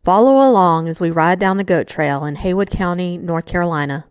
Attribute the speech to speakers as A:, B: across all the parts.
A: Follow along as we ride down the goat trail in Haywood County, North Carolina.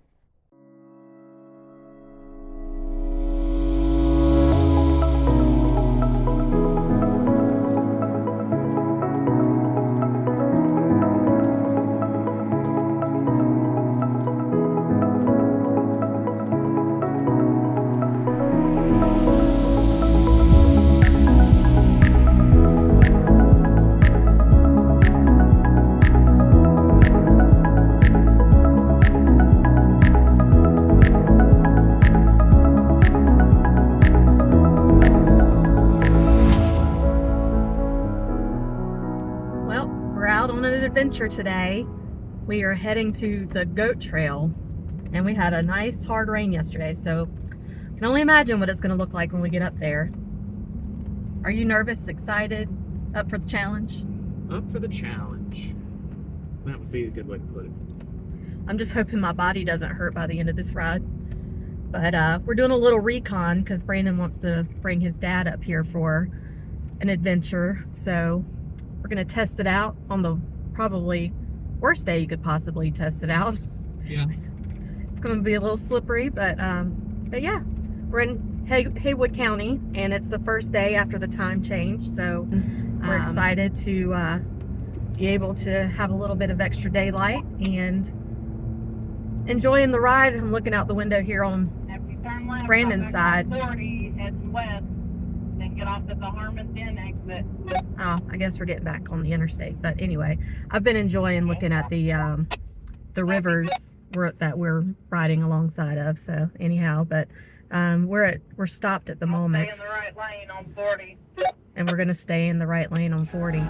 A: Adventure today. We are heading to the goat trail, and we had a nice hard rain yesterday, so I can only imagine what it's going to look like when we get up there. Are you nervous, excited, up for the challenge?
B: Up for the challenge. That would be a good way to put it.
A: I'm just hoping my body doesn't hurt by the end of this ride. But we're doing a little recon because Brandon wants to bring his dad up here for an adventure, so we're going to test it out on the probably worst day you could possibly test it out.
B: Yeah.
A: It's going to be a little slippery, but yeah, we're in Haywood County, and it's the first day after the time change, so we're excited to be able to have a little bit of extra daylight and enjoying the ride. I'm looking out the window here on Brandon's side.
C: 40 heading west, then get off at the Harmon Den exit.
A: Oh, I guess we're getting back on the interstate. But anyway, I've been enjoying looking at the rivers that we're riding alongside of. So anyhow, but we're stopped at the moment.
C: Stay in the right lane on 40.
A: And we're gonna stay in the right lane on 40.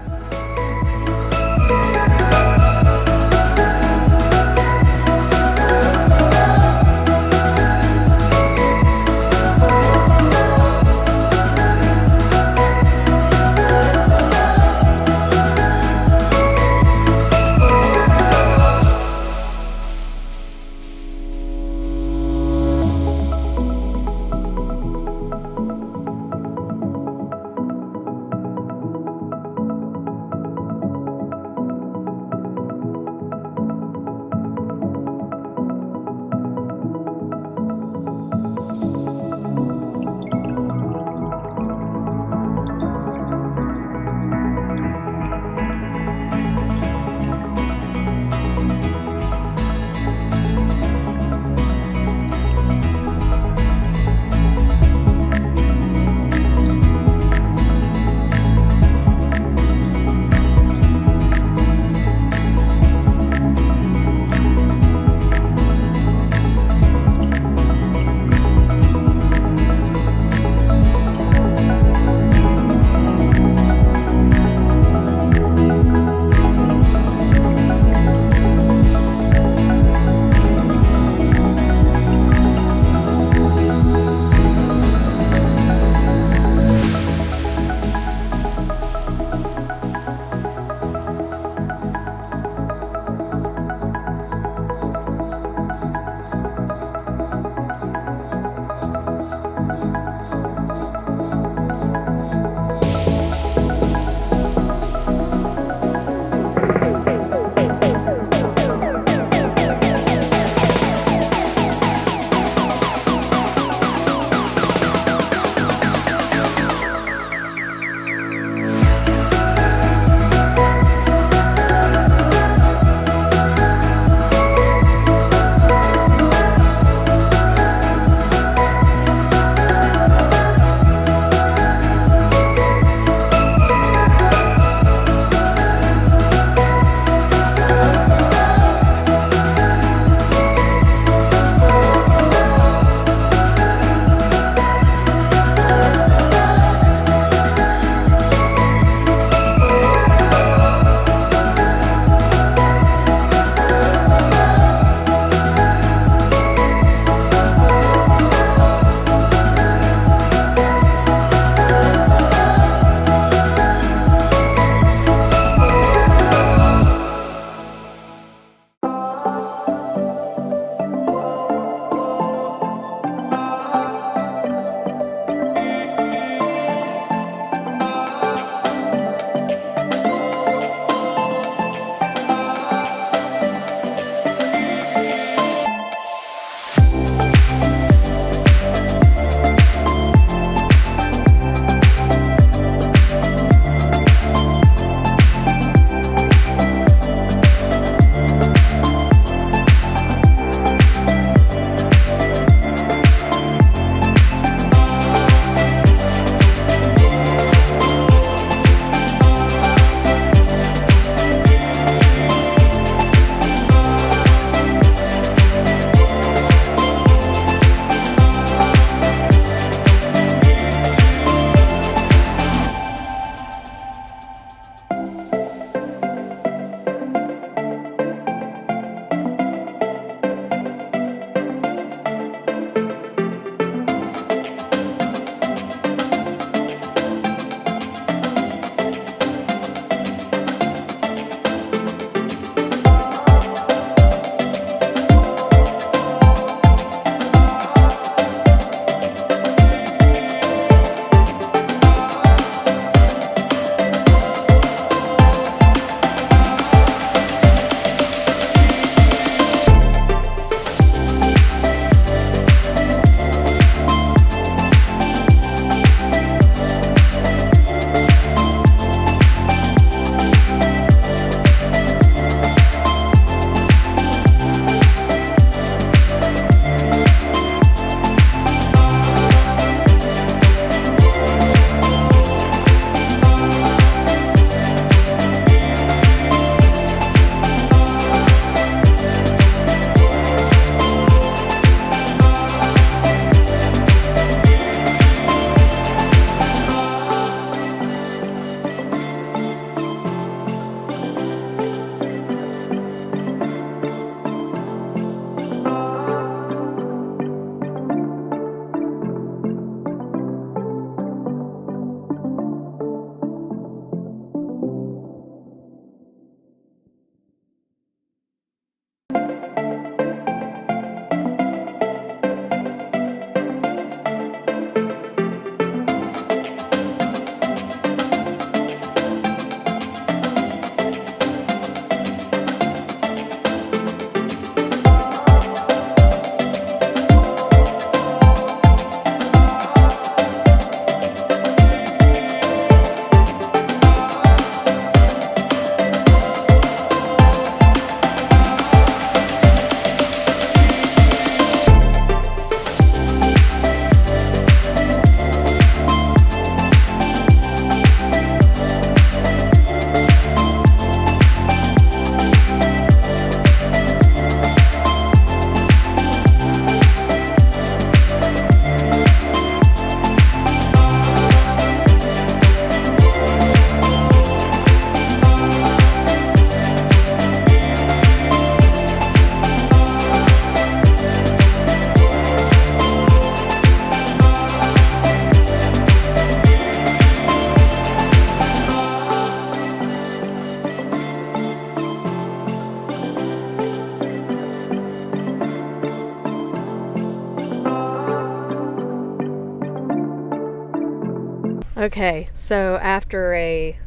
A: Okay, so after a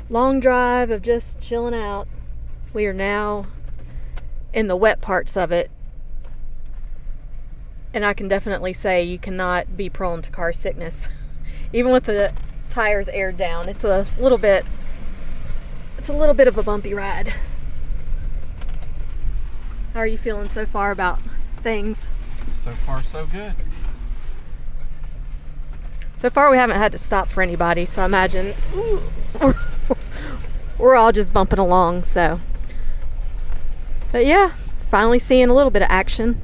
A: long drive of just chilling out, we are now in the wet parts of it. And I can definitely say you cannot be prone to car sickness. Even with the tires aired down, it's a little bit of a bumpy ride. How are you feeling so far about things?
B: So far, so good.
A: So far we haven't had to stop for anybody, so I imagine we're all just bumping along, so. But yeah, finally seeing a little bit of action.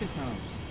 D: Chicken toast.